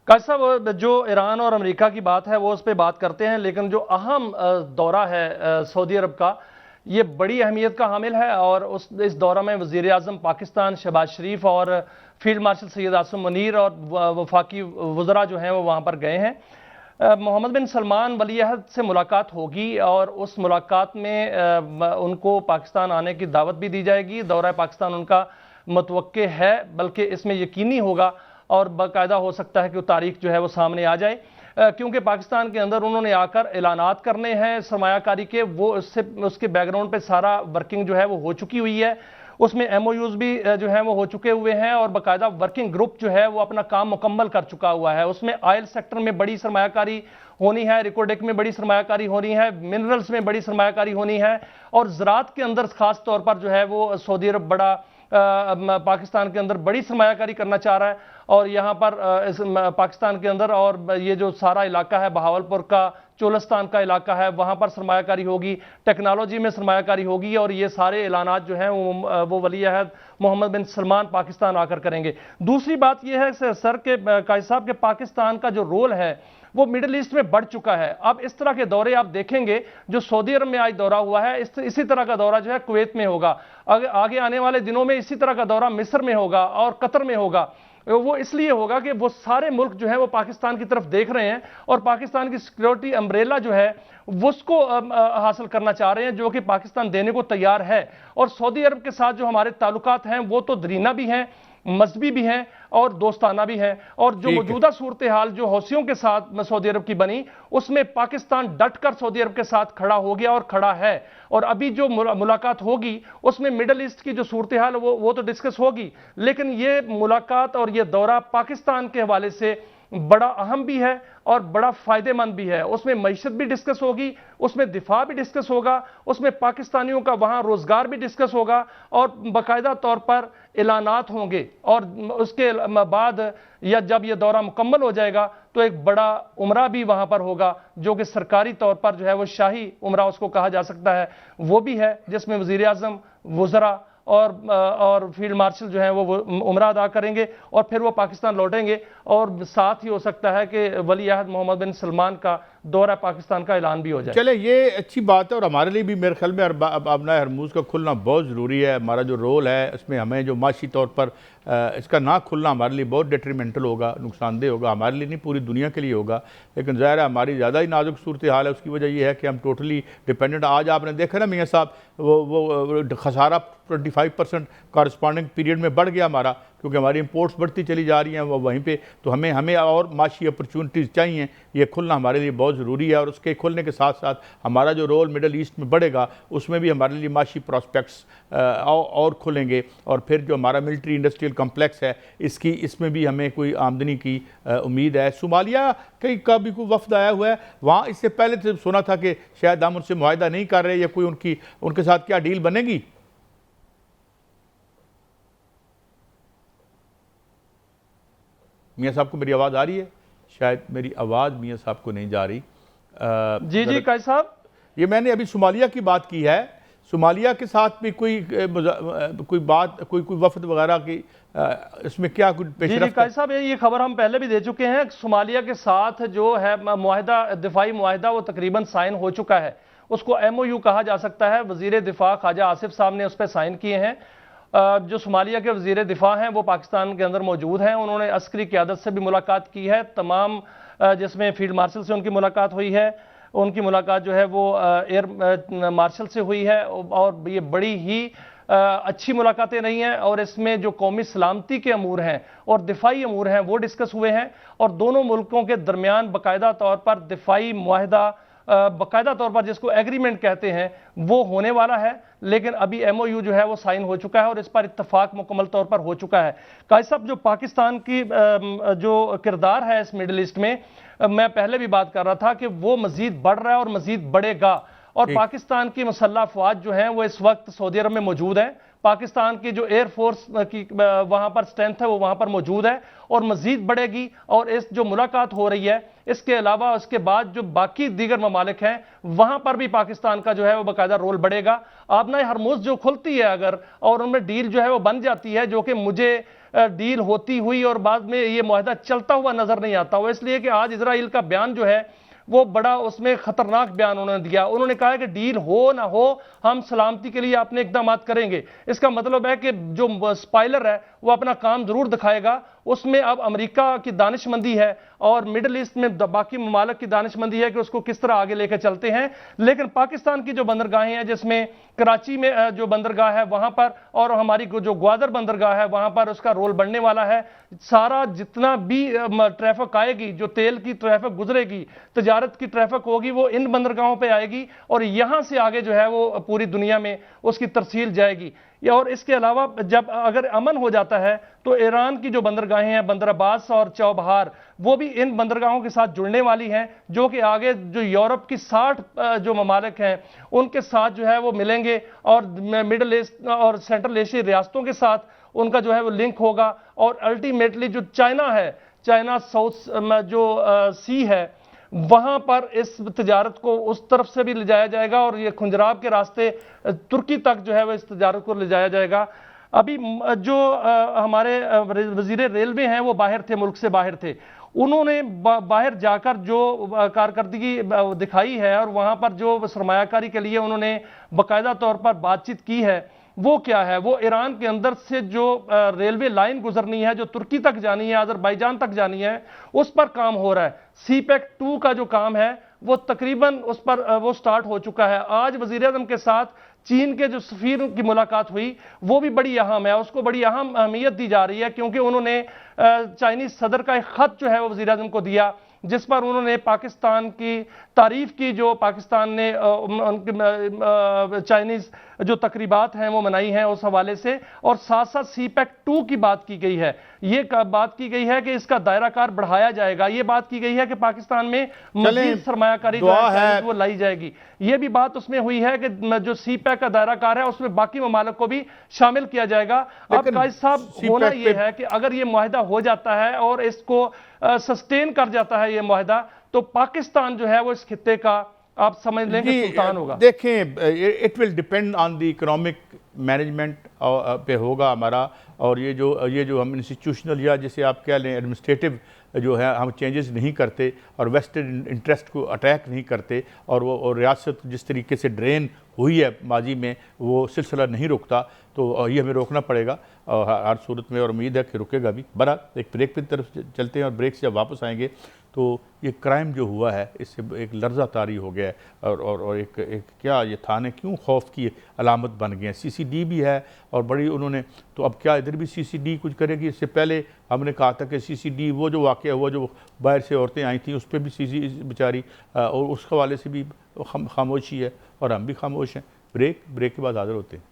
काश साहब, जो ईरान और अमेरिका की बात है वो उस पर बात करते हैं, लेकिन जो अहम दौरा है सऊदी अरब का, ये बड़ी अहमियत का हामिल है, और इस दौरा में वज़ीर आज़म पाकिस्तान शहबाज शरीफ और फील्ड मार्शल सैयद आसिम मुनीर और वफाकी वज़रा जो हैं वो वहाँ पर गए हैं। मोहम्मद बिन सलमान वली अहद से मुलाकात होगी, और उस मुलाकात में उनको पाकिस्तान आने की दावत भी दी जाएगी। दौरा पाकिस्तान उनका मुतवक्के है, बल्कि इसमें यकीनी होगा और बाकायदा हो सकता है कि तारीख जो है वो सामने आ जाए। क्योंकि पाकिस्तान के अंदर उन्होंने आकर ऐलानात करने हैं सरमायाकारी के, वो उसके बैकग्राउंड पे सारा वर्किंग जो है वो हो चुकी हुई है। उसमें एमओयूज भी जो है वो हो चुके हुए हैं और बाकायदा वर्किंग ग्रुप जो है वो अपना काम मुकम्मल कर चुका हुआ है। उसमें ऑयल सेक्टर में बड़ी सरमायाकारी होनी है, रिकोडेक में बड़ी सरमायाकारी होनी है, मिनरल्स में बड़ी सरमायाकारी होनी है, और ज़राअत के अंदर खास तौर पर जो है वो सऊदी अरब बड़ा पाकिस्तान के अंदर बड़ी सरमायाकारी करना चाह रहा है। और यहाँ पर पाकिस्तान के अंदर और ये जो सारा इलाका है बहावलपुर का, चोलस्तान का इलाका है, वहाँ पर सरमायाकारी होगी, टेक्नोलॉजी में सरमायाकारी होगी, और ये सारे ऐलानात जो हैं वो वली अहद मोहम्मद बिन सलमान पाकिस्तान आकर करेंगे। दूसरी बात यह है सर के कायद साहब के पाकिस्तान का जो रोल है वो मिडिल ईस्ट में बढ़ चुका है। अब इस तरह के दौरे आप देखेंगे, जो सऊदी अरब में आज दौरा हुआ है, इसी तरह का दौरा जो है कुवैत में होगा, आगे आने वाले दिनों में इसी तरह का दौरा मिस्र में होगा और कतर में होगा। वो इसलिए होगा कि वो सारे मुल्क जो है वो पाकिस्तान की तरफ देख रहे हैं और पाकिस्तान की सिक्योरिटी अम्ब्रेला जो है वो उसको हासिल करना चाह रहे हैं, जो कि पाकिस्तान देने को तैयार है। और सऊदी अरब के साथ जो हमारे ताल्लुकात हैं वो तो दरीना भी हैं, मजहबी भी हैं और दोस्ताना भी हैं। और जो मौजूदा सूरत हाल जो हौसियों के साथ सऊदी अरब की बनी, उसमें पाकिस्तान डटकर सऊदी अरब के साथ खड़ा हो गया और खड़ा है। और अभी जो मुलाकात होगी उसमें मिडल ईस्ट की जो सूरत हाल वो तो डिस्कस होगी, लेकिन ये मुलाकात और ये दौरा पाकिस्तान के हवाले से बड़ा अहम भी है और बड़ा फायदेमंद भी है। उसमें मईशत भी डिस्कस होगी, उसमें दिफा भी डिस्कस होगा, उसमें पाकिस्तानियों का वहां रोजगार भी डिस्कस होगा और बाकायदा तौर पर ऐलानात होंगे। और उसके बाद या जब यह दौरा मुकम्मल हो जाएगा तो एक बड़ा उमरा भी वहां पर होगा, जो कि सरकारी तौर पर जो है वो शाही उमरा उसको कहा जा सकता है, वो भी है, जिसमें वजीर आजम, वज़रा और फील्ड मार्शल जो है वो उमरा अदा करेंगे और फिर वो पाकिस्तान लौटेंगे। और साथ ही हो सकता है कि वली अहद मोहम्मद बिन सलमान का दौरा पाकिस्तान का ऐलान भी हो जाए। चले, ये अच्छी बात है और हमारे लिए भी मेरे ख्याल में अपना हरमूज़ का खुलना बहुत ज़रूरी है। हमारा जो रोल है इसमें हमें जो माशी तौर पर इसका ना खुलना हमारे लिए बहुत डेट्रीमेंटल होगा, नुकसानदेह होगा, हमारे लिए नहीं पूरी दुनिया के लिए होगा। लेकिन ज़ाहिर है हमारी ज़्यादा ही नाजुक सूरत हाल है, उसकी वजह यह है कि हम टोटली डिपेंडेंट। आज आपने देखा ना मियाँ साहब, वो खसारा 25% कॉरस्पॉन्डिंग पीरियड में बढ़ गया हमारा, क्योंकि हमारी इंपोर्ट्स बढ़ती चली जा रही हैं वो वहीं पे। तो हमें और माशी अपॉर्चुनिटीज़ चाहिए, ये खुलना हमारे लिए बहुत ज़रूरी है। और उसके खुलने के साथ साथ हमारा जो रोल मिडल ईस्ट में बढ़ेगा उसमें भी हमारे लिए माशी प्रॉस्पेक्ट्स और खुलेंगे। और फिर जो हमारा मिलिट्री इंडस्ट्रियल कम्प्लेक्स है इसमें भी हमें कोई आमदनी की उम्मीद है। सोमालिया का भी कोई वफ्द आया हुआ है वहाँ, इससे पहले तो सुना था कि शायद हम उनसे मुआहदा नहीं कर रहे या कोई उनके साथ क्या डील बनेगी। मियाँ साहब को मेरी आवाज़ आ रही है? शायद मेरी आवाज़ मियाँ साहब को नहीं जा रही। जी कायद साहब, ये मैंने अभी सोमालिया की बात की है, सोमालिया के साथ भी कोई बात, कोई वफद वगैरह की इसमें क्या कुछ पेशरफ्त? जी कायद साहब, ये खबर हम पहले भी दे चुके हैं। सोमालिया के साथ जो है मुआहदा, दिफाई मुआहदा, वो तकरीबन साइन हो चुका है। उसको MOU कहा जा सकता है। वजीर दिफा ख्वाजा आसिफ साहब ने उस पर साइन किए हैं। जो सोमालिया के वजीर दिफा हैं वो पाकिस्तान के अंदर मौजूद हैं। उन्होंने अस्करी क़यादत से भी मुलाकात की है, तमाम जिसमें फील्ड मार्शल से उनकी मुलाकात हुई है, उनकी मुलाकात जो है वो एयर मार्शल से हुई है। और ये बड़ी ही अच्छी मुलाकातें रही हैं और इसमें जो कौमी सलामती के अमूर हैं और दिफाई अमूर हैं वो डिस्कस हुए हैं। और दोनों मुल्कों के दरमियान बाकायदा तौर पर दिफाई मुआहदा, बाकायदा तौर पर जिसको एग्रीमेंट कहते हैं, वो होने वाला है। लेकिन अभी MOU जो है वो साइन हो चुका है और इस पर इत्तफाक मुकम्मल तौर पर हो चुका है। कायद साहब, जो पाकिस्तान की जो किरदार है इस मिडिल ईस्ट में, मैं पहले भी बात कर रहा था कि वो मजीद बढ़ रहा है और मजीद बढ़ेगा। और पाकिस्तान की मुसल्लह अफवाज जो हैं वो इस वक्त सऊदी अरब में मौजूद है। पाकिस्तान की जो एयरफोर्स की वहां पर स्ट्रेंथ है वो वहां पर मौजूद है और मजीद बढ़ेगी। और इस जो मुलाकात हो रही है, इसके अलावा उसके बाद जो बाकी दीगर ममालिक हैं वहां पर भी पाकिस्तान का जो है वो बाकायदा रोल बढ़ेगा। आपना हरमुज़ जो खुलती है अगर, और उनमें डील जो है वो बन जाती है, जो कि मुझे डील होती हुई और बाद में ये मुआहदा चलता हुआ नजर नहीं आता। वो इसलिए कि आज इजराइल का बयान जो है वो बड़ा उसमें खतरनाक बयान उन्होंने दिया। उन्होंने कहा है कि डील हो ना हो हम सलामती के लिए अपने इकदाम करेंगे। इसका मतलब है कि जो स्पाइलर है वो अपना काम जरूर दिखाएगा। उसमें अब अमेरिका की दानिशमंदी है और मिडिल ईस्ट में बाकी ममालिक की दानिशमंदी है कि उसको किस तरह आगे लेकर चलते हैं। लेकिन पाकिस्तान की जो बंदरगाहें हैं, जिसमें कराची में जो बंदरगाह है वहां पर और हमारी जो ग्वादर बंदरगाह है वहां पर उसका रोल बढ़ने वाला है। सारा जितना भी ट्रैफिक आएगी, जो तेल की ट्रैफिक गुजरेगी, तजारत की ट्रैफिक होगी, वो इन बंदरगाहों पे आएगी और यहां से आगे जो है वो पूरी दुनिया में उसकी तरसील जाएगी। और इसके अलावा जब अगर अमन हो जाता है तो ईरान की जो बंदरगाहें हैं, बंदर अब्बास और चौबहार, वो भी इन बंदरगाहों के साथ जुड़ने वाली हैं, जो कि आगे जो यूरोप की 60 जो ममालिक हैं उनके साथ जो है वो मिलेंगे और मिडिल ईस्ट और सेंट्रल एशियाई रियासतों के साथ उनका जो है वो लिंक होगा। और अल्टीमेटली जो चाइना है, चाइना साउथ जो सी है, वहां पर इस तजारत को उस तरफ से भी ले जाया जाएगा और ये खुंजराब के रास्ते तुर्की तक जो है वो इस तजारत को ले जाया जाएगा। अभी जो हमारे वजीर रेलवे हैं वो बाहर थे, मुल्क से बाहर थे, उन्होंने बाहर जाकर जो कारकर्दगी दिखाई है और वहां पर जो सरमायाकारी के लिए उन्होंने बाकायदा तौर पर बातचीत की है, वो क्या है? वो ईरान के अंदर से जो रेलवे लाइन गुजरनी है, जो तुर्की तक जानी है, अजरबैजान तक जानी है, उस पर काम हो रहा है। सीपैक 2 का जो काम है वो तकरीबन उस पर वो स्टार्ट हो चुका है। आज वजीर आज़म के साथ चीन के जो सफीर की मुलाकात हुई वो भी बड़ी अहम है, उसको बड़ी अहम अहमियत दी जा रही है, क्योंकि उन्होंने चाइनीज सदर का एक खत जो है वो वजीर आज़म को दिया, जिस पर उन्होंने पाकिस्तान की तारीफ की, जो पाकिस्तान ने चाइनीज जो तकरीबात हैं वो मनाई हैं उस हवाले से, और साथ साथ सीपैक 2 की बात की गई है। ये बात की गई है कि इसका दायराकार बढ़ाया जाएगा, ये बात की गई है कि पाकिस्तान में मज़ीद सरमायाकारी जो है वो लाई जाएगी। ये भी बात उसमें हुई है कि जो सीपैक का दायराकार है उसमें बाकी ममालिक को भी शामिल किया जाएगा। अब कायद साहब, होना ये है कि अगर ये मुआहिदा हो जाता है और इसको सस्टेन कर जाता है ये मुआहिदा, तो पाकिस्तान जो है वो इस खित्ते का आप समझ लें कि सुल्तान होगा। देखें, it will depend on the economic management पे होगा हमारा। और ये जो हम इंस्टीट्यूशनल या जिसे आप कह लें एडमिनिस्ट्रेटिव जो है हम चेंजेस नहीं करते और वेस्टेड इंटरेस्ट को अटैक नहीं करते, और वो रियासत जिस तरीके से ड्रेन हुई है माजी में वो सिलसिला नहीं रुकता, तो ये हमें रोकना पड़ेगा और हर सूरत में, और उम्मीद है कि रुकेगा भी। बहरहाल एक ब्रेक की तरफ चलते हैं और ब्रेक से जब वापस आएंगे तो ये क्राइम जो हुआ है इससे एक लर्जा तारी हो गया है और एक क्या ये थाने क्यों खौफ की अलामत बन गए हैं। CCD भी है और बड़ी उन्होंने, तो अब क्या इधर भी CCD कुछ करेगी? इससे पहले हमने कहा था कि CCD वो जो वाक़या हुआ जो बाहर से औरतें आई थी उस पर भी CCD बेचारी और उस हवाले से भी खामोशी है और हम भी खामोश हैं। ब्रेक के बाद हाजिर होते हैं।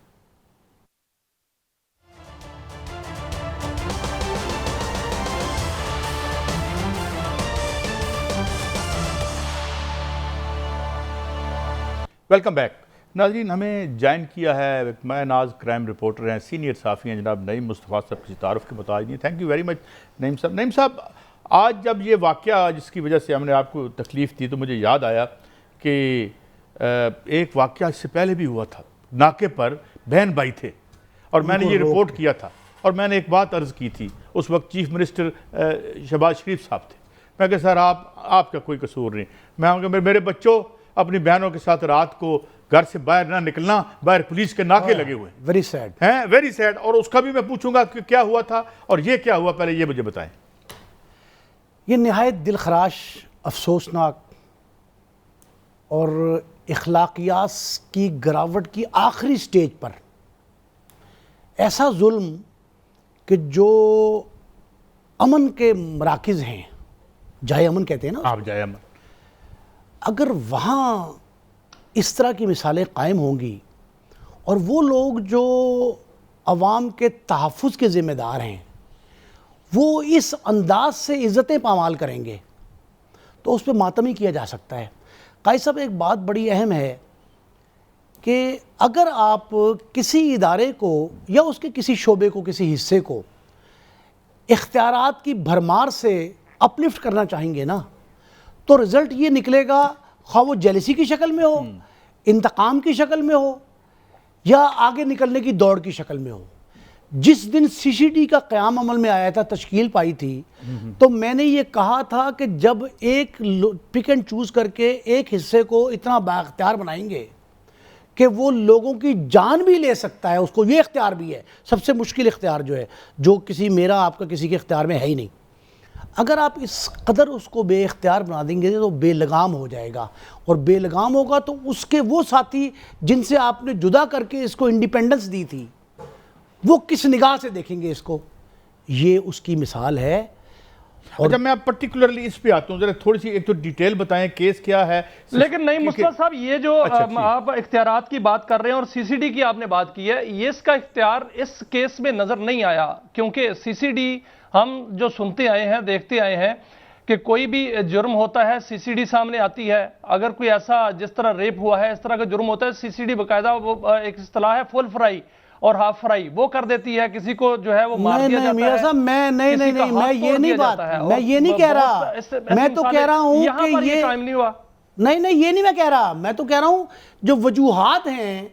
वेलकम बैक नाज़रीन। हमें ज्वाइन किया है मैं नाज क्राइम रिपोर्टर हैं, सीनियर साफ़ी हैं जनाब नईम मुस्तफ़ा साहब की तारुफ की मुताबिक। Thank you very much Naeem साहब। नईम साहब, आज जब ये वाक़या जिसकी वजह से हमने आपको तकलीफ़ दी तो मुझे याद आया कि एक वाक़या इससे पहले भी हुआ था, नाके पर बहन भाई थे और मैंने ये रिपोर्ट किया था और मैंने एक बात अर्ज़ की थी। उस वक्त चीफ मिनिस्टर शहबाज शरीफ साहब थे। मैं कहा सर आपका कोई कसूर नहीं। मैं मेरे बच्चों अपनी बहनों के साथ रात को घर से बाहर ना निकलना, बाहर पुलिस के नाके लगे हुए, वेरी सैड हैं, वेरी सैड। और उसका भी मैं पूछूंगा कि क्या हुआ था और ये क्या हुआ, पहले ये मुझे बताएं। ये निहायत दिलखराश, अफसोसनाक और इखलाकियात की गिरावट की आखिरी स्टेज पर ऐसा जुल्म कि जो अमन के मराकिज़ हैं, जाए अमन कहते हैं ना, आप जाए अमन, अगर वहाँ इस तरह की मिसालें कायम होंगी और वो लोग जो अवाम के तहफ़्फ़ुज़ के ज़िम्मेदार हैं वो इस अंदाज से इज़्ज़तें पामाल करेंगे तो उस पर मातम ही किया जा सकता है। कायद साहब, एक बात बड़ी अहम है कि अगर आप किसी इदारे को या उसके किसी शोबे को, किसी हिस्से को इख्तियारात की भरमार से अपलिफ्ट करना चाहेंगे ना, तो रिज़ल्ट ये निकलेगा, ख़्वाह वो जेलसी की शक्ल में हो, इंतकाम की शक्ल में हो या आगे निकलने की दौड़ की शक्ल में हो। जिस दिन सीसीडी का क़याम अमल में आया था, तश्कील पाई थी, तो मैंने ये कहा था कि जब एक पिक एंड चूज़ करके एक हिस्से को इतना बाख्तियार बनाएंगे कि वो लोगों की जान भी ले सकता है, उसको ये इख्तियार भी है, सबसे मुश्किल इख्तियार जो है, जो किसी मेरा आपका किसी के इख्तियार में है ही नहीं। अगर आप इस कदर उसको बेइख्तियार बना देंगे तो बेलगाम हो जाएगा, और बेलगाम होगा तो उसके वो साथी जिनसे आपने जुदा करके इसको इंडिपेंडेंस दी थी, वो किस निगाह से देखेंगे इसको। ये उसकी मिसाल है। अच्छा, मैं आप पर्टिकुलरली इस पे आता हूँ, जरा थोड़ी सी एक तो डिटेल बताएं, केस क्या है। लेकिन नहीं मुस्तफा साहब, ये जो अच्छा, आप इख्तियारात की बात कर रहे हैं और सीसीडी की आपने बात की है, ये इसका इख्तियार इस केस में नजर नहीं आया, क्योंकि सीसीडी हम जो सुनते आए हैं, देखते आए हैं कि कोई भी जुर्म होता है सीसीडी सामने आती है। अगर कोई ऐसा जिस तरह रेप हुआ है, इस तरह का जुर्म होता है, सीसीडी बाकायदा वो एक इस्तिलाह है फुल फ्राई और हाफ फ्राई, वो कर देती है, किसी को जो है वो मार दिया जाता है। साहब मैं नहीं, मैं ये नहीं बात, मैं ये नहीं कह रहा, मैं तो कह रहा हूँ कि ये टाइम नहीं हुआ। नहीं, ये नहीं मैं कह रहा, मैं तो कह रहा हूँ जो वजूहात हैं,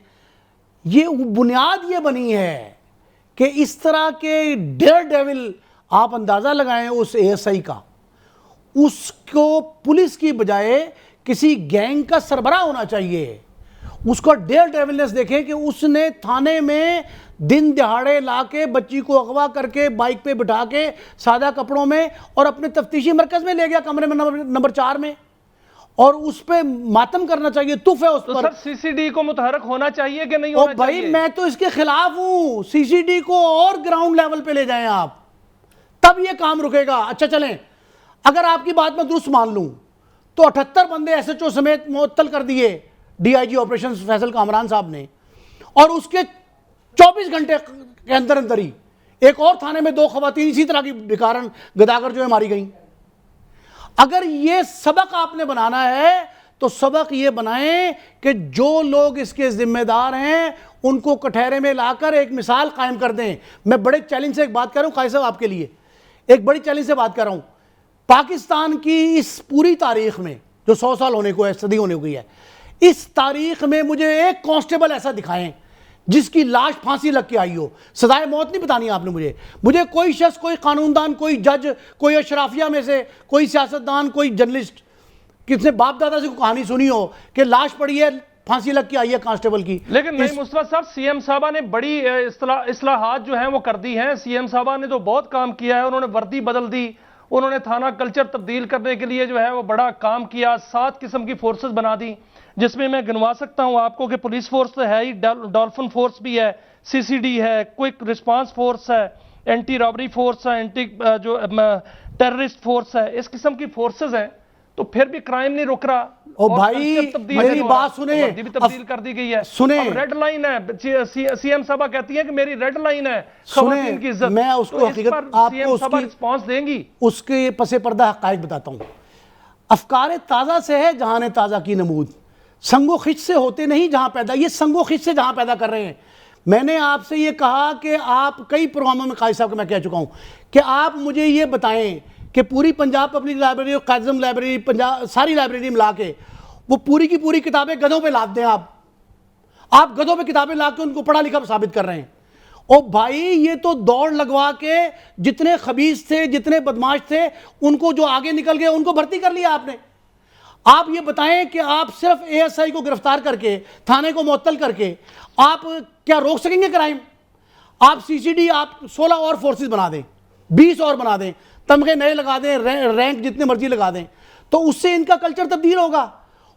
ये बुनियाद ये बनी है कि इस तरह के डेयर डेविल, आप अंदाजा लगाएं उस एएसआई का, उसको पुलिस की बजाय किसी गैंग का सरबराह होना चाहिए। उसको डेयर डेविलनेस देखें कि उसने थाने में दिन दिहाड़े लाके बच्ची को अगवा करके बाइक पे बिठा के सादा कपड़ों में और अपने तफ्तीशी मरकज में ले गया, कमरे में नंबर 4 में, और उस पे मातम करना चाहिए, तुफ है उस पर। सर सीसीडी को मुतहरक होना चाहिए कि नहीं होना चाहिए? भाई मैं तो इसके खिलाफ हूं, सीसीडी को और ग्राउंड लेवल पे ले जाएं आप, तब ये काम रुकेगा। अच्छा चलें, अगर आपकी बात मैं दुरुस्त मान लूं तो 78 बंदे एसएचओ समेत मुअत्तल कर दिए डीआईजी ऑपरेशन फैसल कामरान साहब ने, और उसके 24 घंटे के अंदर अंदर ही एक और थाने में 2 खवातीन इसी तरह की बेकारन गदागर जो है मारी गई। अगर ये सबक आपने बनाना है तो सबक ये बनाएं कि जो लोग इसके जिम्मेदार हैं उनको कटहरे में लाकर एक मिसाल कायम कर दें। मैं बड़े चैलेंज से एक बात कर रहा हूं कायद साहब, आपके लिए एक बड़ी चैलेंज से बात कर रहा हूं। पाकिस्तान की इस पूरी तारीख में जो 100 साल होने को है, सदी होने को है, इस तारीख में मुझे एक कांस्टेबल ऐसा दिखाएं जिसकी लाश फांसी लग के आई हो। सजाए मौत नहीं बतानी आपने मुझे कोई शख्स, कोई कानूनदान, कोई जज, कोई अशराफिया में से कोई सियासतदान, कोई जर्नलिस्ट, किसने बाप दादा से कहानी सुनी हो कि लाश पड़ी है, फांसी लग के आई है कांस्टेबल की। लेकिन नहीं मुस्तफा साहब, सीएम साहबा ने बड़ी इस्लाहात जो हैं वो कर दी हैं। सीएम साहबा ने तो बहुत काम किया है, उन्होंने वर्दी बदल दी, उन्होंने थाना कल्चर तब्दील करने के लिए जो है वो बड़ा काम किया, 7 किस्म की फोर्सेस बना दी, जिसमें मैं गिनवा सकता हूं आपको कि पुलिस फोर्स तो है ही, डॉल्फिन फोर्स भी है, सीसीडी है, क्विक रिस्पांस फोर्स है, एंटी रॉबरी फोर्स है, एंटी जो टेररिस्ट फोर्स है, इस किस्म की फोर्सेस हैं। तो फिर भी क्राइम नहीं रुक रहा। ओ भाई मेरी बात सुने, भी तब्दील कर दी गई है, सुने, रेड लाइन है, सीएम साहबा कहती है कि मेरी रेड लाइन है सुने, की इज्जत। मैं उसको तो हकीकत आपको उसकी रिस्पांस देंगी, उसके पसे पर्दा हक़ाइक़ बताता हूं। अफकार ताज़ा से है जहां ताज़ा की नमूद, संगो खिच से होते नहीं जहां पैदा, ये संगो खिच से जहां पैदा कर रहे हैं। मैंने आपसे ये कहा कि आप कई प्रोग्रामों में कायद साहब को मैं कह चुका हूं कि आप मुझे ये बताएं कि पूरी पंजाब पब्लिक लाइब्रेरी और काज़म लाइब्रेरी, पंजाब सारी लाइब्रेरी मिला के वो पूरी की पूरी किताबें गधों पे लाद दें। आप गधों पे किताबें ला के उनको पढ़ा लिखा साबित कर रहे हैं। ओ भाई ये तो दौड़ लगवा के जितने खबीस थे, जितने बदमाश थे, उनको जो आगे निकल गए उनको भर्ती कर लिया आपने। आप ये बताएं कि आप सिर्फ एएसआई को गिरफ्तार करके, थाने को मुअत्तल करके आप क्या रोक सकेंगे क्राइम? आप सीसीडी, आप 16 और फोर्सेस बना दें, 20 और बना दें, तमगे नए लगा दें, रैंक जितने मर्जी लगा दें, तो उससे इनका कल्चर तब्दील होगा,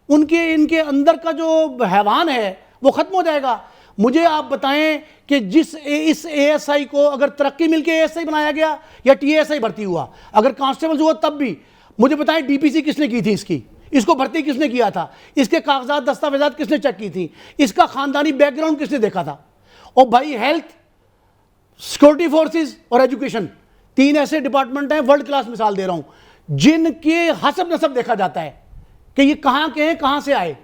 इनके अंदर का जो हैवान है वो खत्म हो जाएगा। मुझे आप बताएं कि इस एएसआई को अगर तरक्की मिलकर एएसआई बनाया गया या टीएसआई भर्ती हुआ, अगर कांस्टेबल हुआ तब भी मुझे बताएं डीपीसी किसने की थी, इसको भर्ती किसने किया था, इसके कागजात दस्तावेजात किसने चेक की थी, इसका खानदानी बैकग्राउंड किसने देखा था। और भाई हेल्थ, सिक्योरिटी फोर्सेस और एजुकेशन, 3 ऐसे डिपार्टमेंट हैं, वर्ल्ड क्लास मिसाल दे रहा हूं, जिनके हसब नसब देखा जाता है कि ये कहां के हैं, कहां से आए।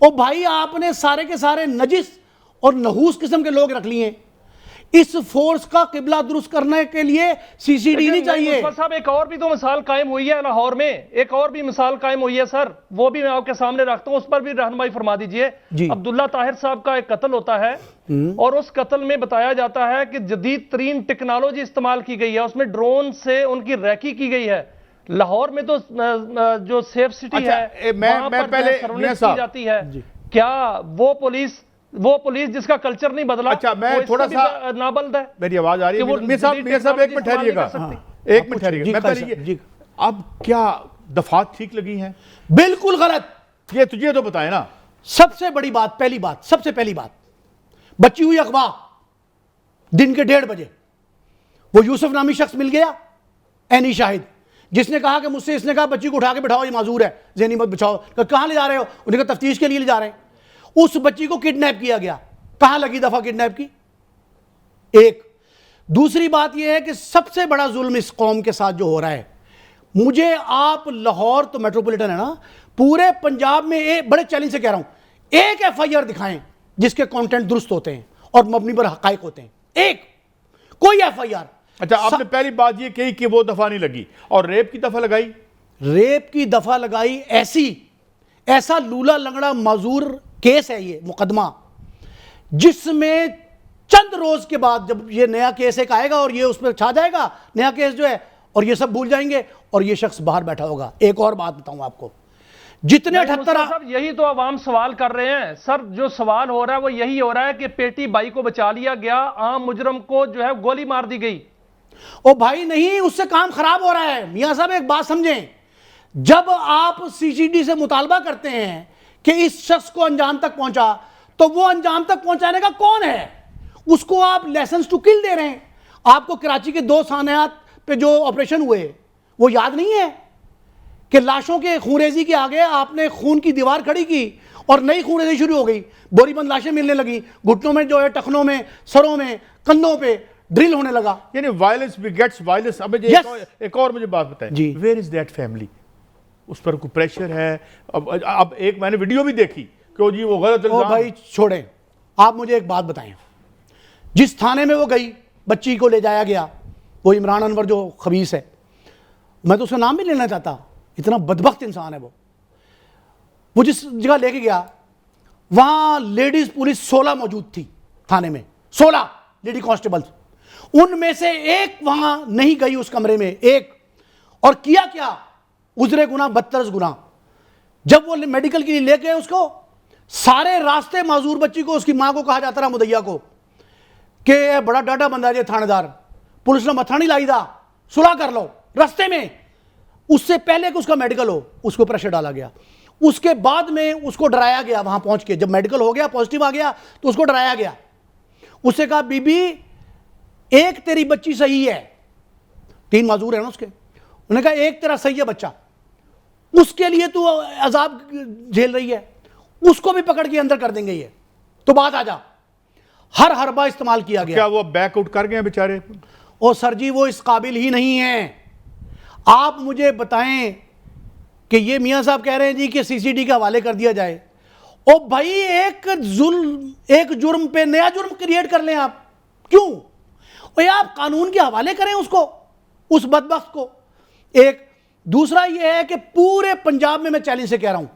और भाई आपने सारे के सारे नजिस और नहूस किस्म के लोग रख लिए। इस फोर्स का किबला दुरुस्त करने के लिए सीसीडी नहीं चाहिए। मुस्तफा साहब, एक और भी तो मिसाल कायम हुई है लाहौर में, एक और भी मिसाल कायम हुई है सर, वो भी मैं आपके सामने रखता हूं, उस पर भी रहनुमाई फरमा दीजिए। अब्दुल्ला ताहिर साहब का एक कत्ल होता है और उस कत्ल में बताया जाता है कि जदीद तरीन टेक्नोलॉजी इस्तेमाल की गई है, उसमें ड्रोन से उनकी रैकी की गई है। लाहौर में तो जो सेफ सिटी है वहां पर सर्वेलेंस की जाती है। क्या वो पुलिस जिसका कल्चर नहीं बदला, अच्छा, मैं थोड़ा सा नाबल्द है? मेरी आवाज आ रही है मीर साहब एक मिनट ठहरिएगा, एक मिनट ठहरिएगा। मैं पहले अब क्या दफात ठीक लगी हैं? बिल्कुल गलत। ये तुझे तो बताए ना। सबसे बड़ी बात, पहली बात, सबसे पहली बात, बची हुई अखबार दिन के 1:30 बजे वो यूसुफ नामी शख्स मिल गया, एनी शाहिद, जिसने कहा कि मुझसे, इसने कहा बच्ची को उठा के बिठाओ, ये माजूर है, ज़हनी मत बचाओ। कहां ले जा रहे हो? उन्हें कहा तफ्तीश के लिए ले जा रहे हैं। उस बच्ची को किडनैप किया गया। कहां लगी दफा किडनैप की? एक। दूसरी बात यह है कि सबसे बड़ा जुल्म इस कौम के साथ जो हो रहा है, मुझे आप लाहौर तो मेट्रोपॉलिटन है ना, पूरे पंजाब में एक बड़े चैलेंज से कह रहा हूं, एक एफआईआर दिखाएं जिसके कंटेंट दुरुस्त होते हैं और मबनी पर हकायक होते हैं। एक कोई एफआईआर। अच्छा, आपने पहली बात ये कही कि वो दफा नहीं लगी, और रेप की दफा लगाई? रेप की दफा लगाई ऐसा लूला लंगड़ा माजूर केस है ये मुकदमा, जिसमें चंद रोज के बाद जब ये नया केस एक आएगा और ये उस पर छा जाएगा नया केस जो है, और ये सब भूल जाएंगे और ये शख्स बाहर बैठा होगा। एक और बात बताऊं आपको, जितने 78, यही तो अवाम सवाल कर रहे हैं सर, जो सवाल हो रहा है वो यही हो रहा है कि पेटी बाई को बचा लिया गया, आम मुजरम को जो है गोली मार दी गई। ओ भाई नहीं, उससे काम खराब हो रहा है। मियां साहब एक बात समझें, जब आप सीसीडी से मुतालबा करते हैं कि इस शख्स को अंजाम तक पहुंचा, तो वो अंजाम तक पहुंचाने का कौन है? उसको आप लाइसेंस टू किल दे रहे हैं। आपको कराची के 2 सानयात पे जो ऑपरेशन हुए वो याद नहीं है कि लाशों के खूनरेजी के आगे आपने खून की दीवार खड़ी की और नई खूनरेजी शुरू हो गई, बोरीबंद लाशें मिलने लगी, घुटनों में जो है, टखनों में, सरों में, कंधों पे ड्रिल होने लगा। यानी वायलेंस बिगेट्स वायलेंस। अब एक और मुझे बात बताएं जी, वेयर इज दैट फैमिली? उस पर कोई प्रेशर है? अब एक मैंने वीडियो भी देखी कि जी वो गलत इल्जाम। भाई छोड़ें, आप मुझे एक बात बताएं, जिस थाने में वो गई, बच्ची को ले जाया गया, वो इमरान अनवर जो खबीस है, मैं तो उसका नाम भी लेना चाहता, इतना बदबख्त इंसान है वो जिस जगह लेके गया, वहां लेडीज पुलिस 16 मौजूद थी थाने में, 16 लेडी कांस्टेबल्स। उनमें से एक वहां नहीं गई उस कमरे में, एक। और किया क्या? उजरे गुना बदतरस गुना। जब वो मेडिकल के लिए ले गए उसको, सारे रास्ते माजूर बच्ची को, उसकी मां को कहा जाता रहा, मुदैया को, कि बड़ा डाटा बंदा है थानेदार, पुलिस ने मथा नहीं लाई था, सुलह कर लो रास्ते में। उससे पहले कि उसका मेडिकल हो, उसको प्रेशर डाला गया। उसके बाद में उसको डराया गया, वहां पहुंच के जब मेडिकल हो गया, पॉजिटिव आ गया, तो उसको डराया गया। उससे कहा बीबी एक तेरी बच्ची सही है, 3 माजूर है ना उसके, उन्होंने कहा एक तेरा सही है बच्चा, उसके लिए तू अजाब झेल रही है, उसको भी पकड़ के अंदर कर देंगे ये, तो बात आ जा। हर हरबा इस्तेमाल किया गया। क्या वो बैकआउट कर गए बेचारे? ओ सर जी, वो इस काबिल ही नहीं है। आप मुझे बताएं कि ये मियां साहब कह रहे हैं जी कि सीसीडी के हवाले कर दिया जाए। ओ भाई, एक जुर्म पे नया जुर्म क्रिएट कर लें आप, क्यों? और आप कानून के हवाले करें उसको, उस बदबख्त को। एक दूसरा ये है कि पूरे पंजाब में मैं चैलेंज से कह रहा हूं,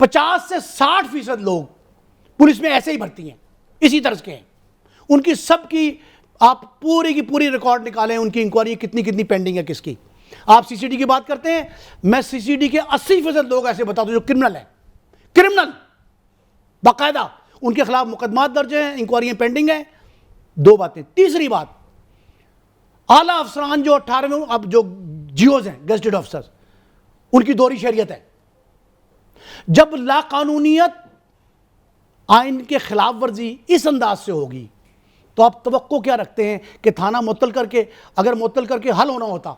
50 से 60% लोग पुलिस में ऐसे ही भर्ती हैं, इसी तरह के हैं। उनकी सबकी आप पूरी की पूरी रिकॉर्ड निकालें, उनकी इंक्वायरी कितनी कितनी पेंडिंग है किसकी। आप सीसीडी की बात करते हैं, मैं सीसीडी के 80% लोग ऐसे बता दूं जो क्रिमिनल है, क्रिमिनल बाकायदा, उनके खिलाफ मुकदमात दर्ज हैं, इंक्वायरियां पेंडिंग हैं। 2 बातें। तीसरी बात, आला अफसरान जो 18वें अब जो जीओज हैं, गेजेटेड ऑफिसर्स, उनकी दोहरी शरीयत है। जब लाकानूनियत, आइन के खिलाफ वर्जी इस अंदाज से होगी, तो आप तवक्को क्या रखते हैं कि थाना मुअत्तल करके, अगर मुअत्तल करके हल होना होता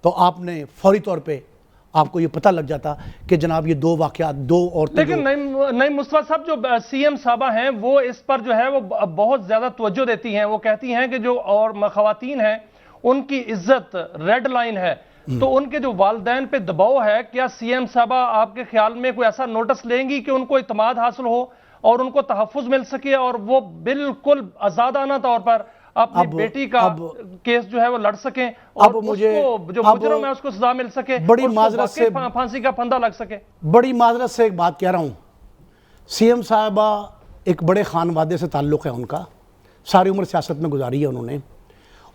तो आपने फौरी तौर पे आपको ये पता लग जाता कि जनाब ये 2 वाकयात, 2 औरतें। लेकिन नहीं मुस्तफा साहब, जो सीएम साहबा हैं वो इस पर जो है वो बहुत ज्यादा तवज्जो देती हैं। वो कहती हैं कि जो और खवातीन हैं उनकी इज्जत रेड लाइन है, तो उनके जो वालिदैन पे दबाव है, क्या सीएम साहबा आपके ख्याल में कोई ऐसा नोटिस लेंगी कि उनको इत्मीनान हासिल हो और उनको तहफ़्फ़ुज़ मिल सके और वो बिल्कुल आज़ादाना तौर पर अपनी बेटी का केस जो है वो लड़ सकें और उसको जो मुजरिम है उसको सजा मिल सके, बड़ी माजरत से फांसी का फंदा लग सके। बड़ी माजरत से एक बात कह रहा हूँ, सीएम साहबा एक बड़े खानवादे से ताल्लुक़ है उनका, सारी उम्र सियासत में गुजारी है उन्होंने,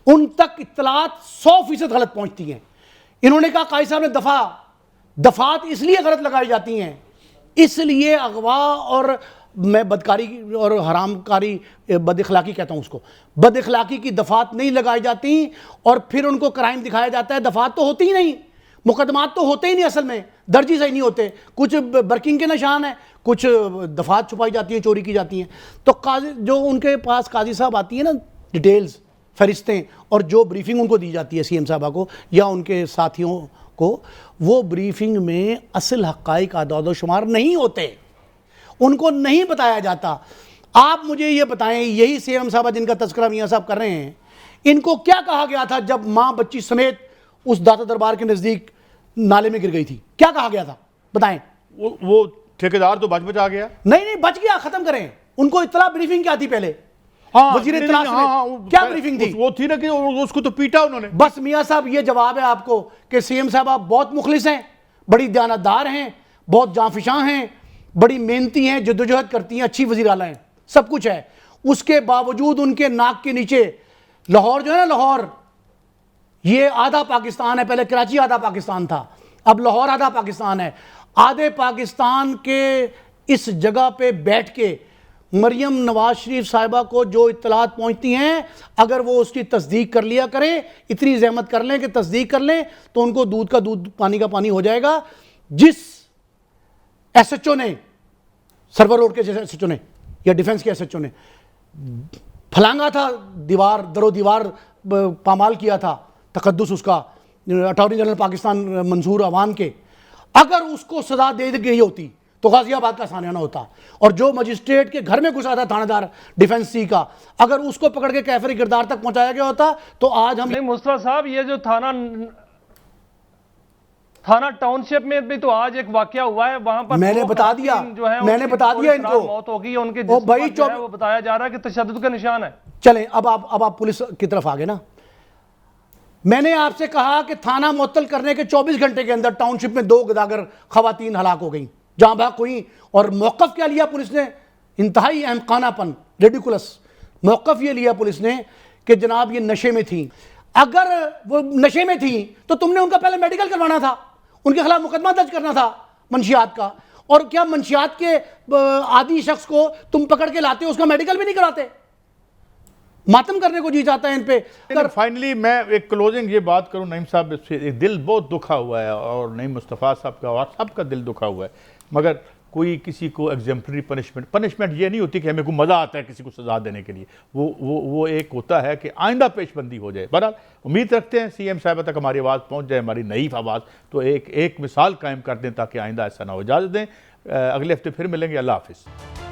उन तक इत्तलात 100% गलत पहुँचती हैं। इन्होंने कहा काजी साहब ने दफात इसलिए गलत लगाई जाती हैं, इसलिए अगवा और मैं बदकारी और हरामकारी बदअखलाकी कहता हूँ उसको, बदअखलाकी की दफात नहीं लगाई जाती और फिर उनको क्राइम दिखाया जाता है। दफात तो होती ही नहीं, मुकदमात तो होते ही नहीं, असल में दर्ज ही सही नहीं होते, कुछ बर्किंग के निशान है, कुछ दफात छुपाई जाती हैं, चोरी की जाती हैं। तो काजी जो उनके पास काजी साहब आती है ना, डिटेल्स फरिश्तें और जो ब्रीफिंग उनको दी जाती है सीएम साहबा को या उनके साथियों को, वो ब्रीफिंग में असल हक़ाइक़ आदाद-ओ-शुमार नहीं होते, उनको नहीं बताया जाता। आप मुझे ये बताएं, यही सीएम साहबा जिनका तज़किरा मियां साहब कर रहे हैं, इनको क्या कहा गया था जब माँ बच्ची समेत उस दाता दरबार के नज़दीक नाले में गिर गई थी? क्या कहा गया था बताएं? वो ठेकेदार तो बच आ गया। नहीं बच गया, खत्म करें। उनको इत्तला ब्रीफिंग क्या थी पहले? हाँ, वजीर इत्तला क्या ब्रीफिंग थी? वो थी ना कि उसको तो पीटा उन्होंने। बस मियां साहब ये जवाब है आपको कि सीएम साहब बहुत मुखलिस हैं, बड़ी दयानतदार हैं, बहुत जांफिशां हैं, बड़ी मेहनती हैं, जद्दोजहद करती हैं, अच्छी वज़ीर आला हैं, सब कुछ है। उसके बावजूद उनके नाक के नीचे लाहौर जो है ना, लाहौर ये आधा पाकिस्तान है, पहले कराची आधा पाकिस्तान था, अब लाहौर आधा पाकिस्तान है। आधे पाकिस्तान के इस जगह पे बैठ के मरियम नवाज शरीफ साहिबा को जो इत्तलात पहुंचती हैं, अगर वो उसकी तस्दीक कर लिया करें, इतनी जहमत कर लें कि तस्दीक कर लें, तो उनको दूध का दूध पानी का पानी हो जाएगा। जिस एसएचओ ने, सर्वर रोड के एसएचओ ने या डिफेंस के एसएचओ ने फलांगा था, दीवार दरो दीवार पामाल किया था, तकद्दुस उसका अटॉर्नी जनरल पाकिस्तान मंसूर अवान के, अगर उसको सजा दे गई होती तो गाजियाबाद का सानियाना होता। और जो मजिस्ट्रेट के घर में घुसा था थानेदार डिफेंस सी का, अगर उसको पकड़ के कैफरी किरदार तक पहुंचाया गया होता तो आज हम। मुस्तफा साहब, ये जो थाना टाउनशिप में भी तो आज एक वाकया हुआ है, वहां पर मैंने बता दिया, जो है मैंने बता दिया इनको, मौत हो गई, उनके जिस्म पर जो है वो बताया जा रहा है कि तशद्दुद का निशान है। चलें अब आप पुलिस की तरफ आ गए ना। मैंने आपसे कहा कि थाना मुअत्तल करने के 24 घंटे के अंदर टाउनशिप में 2 गदागर खवातीन हलाक हो गई, जहां भाग हुई। और मौक़िफ़ क्या लिया पुलिस ने? इंतहाई अहमकानापन, रेडिकुलस मौक़िफ़ ये लिया पुलिस ने कि जनाब ये नशे में थी। अगर वो नशे में थी तो तुमने उनका पहले मेडिकल करवाना था, उनके खिलाफ मुकदमा दर्ज करना था मंशियात का। और क्या मंशियात के आदि शख्स को तुम पकड़ के लाते हो, उसका मेडिकल भी नहीं कराते? मातम करने को जी जाता है इन पे। फाइनली मैं एक क्लोजिंग ये बात करूं, नईम साहब, इससे एक दिल बहुत दुखा हुआ है और नईम मुस्तफ़ा साहब का और सबका दिल दुखा हुआ है, मगर कोई किसी को एग्जाम्पलरी पनिशमेंट ये नहीं होती कि हमें को मज़ा आता है किसी को सजा देने के लिए, वो एक होता है कि आइंदा पेशबंदी हो जाए। बहरहाल उम्मीद रखते हैं सीएम साहब तक हमारी आवाज़ पहुँच जाए, हमारी नईफ आवाज़, तो एक मिसाल कायम कर दें ताकि आइंदा ऐसा ना हो। इजाज़त दें, अगले हफ्ते फिर मिलेंगे। अल्लाह हाफिज़।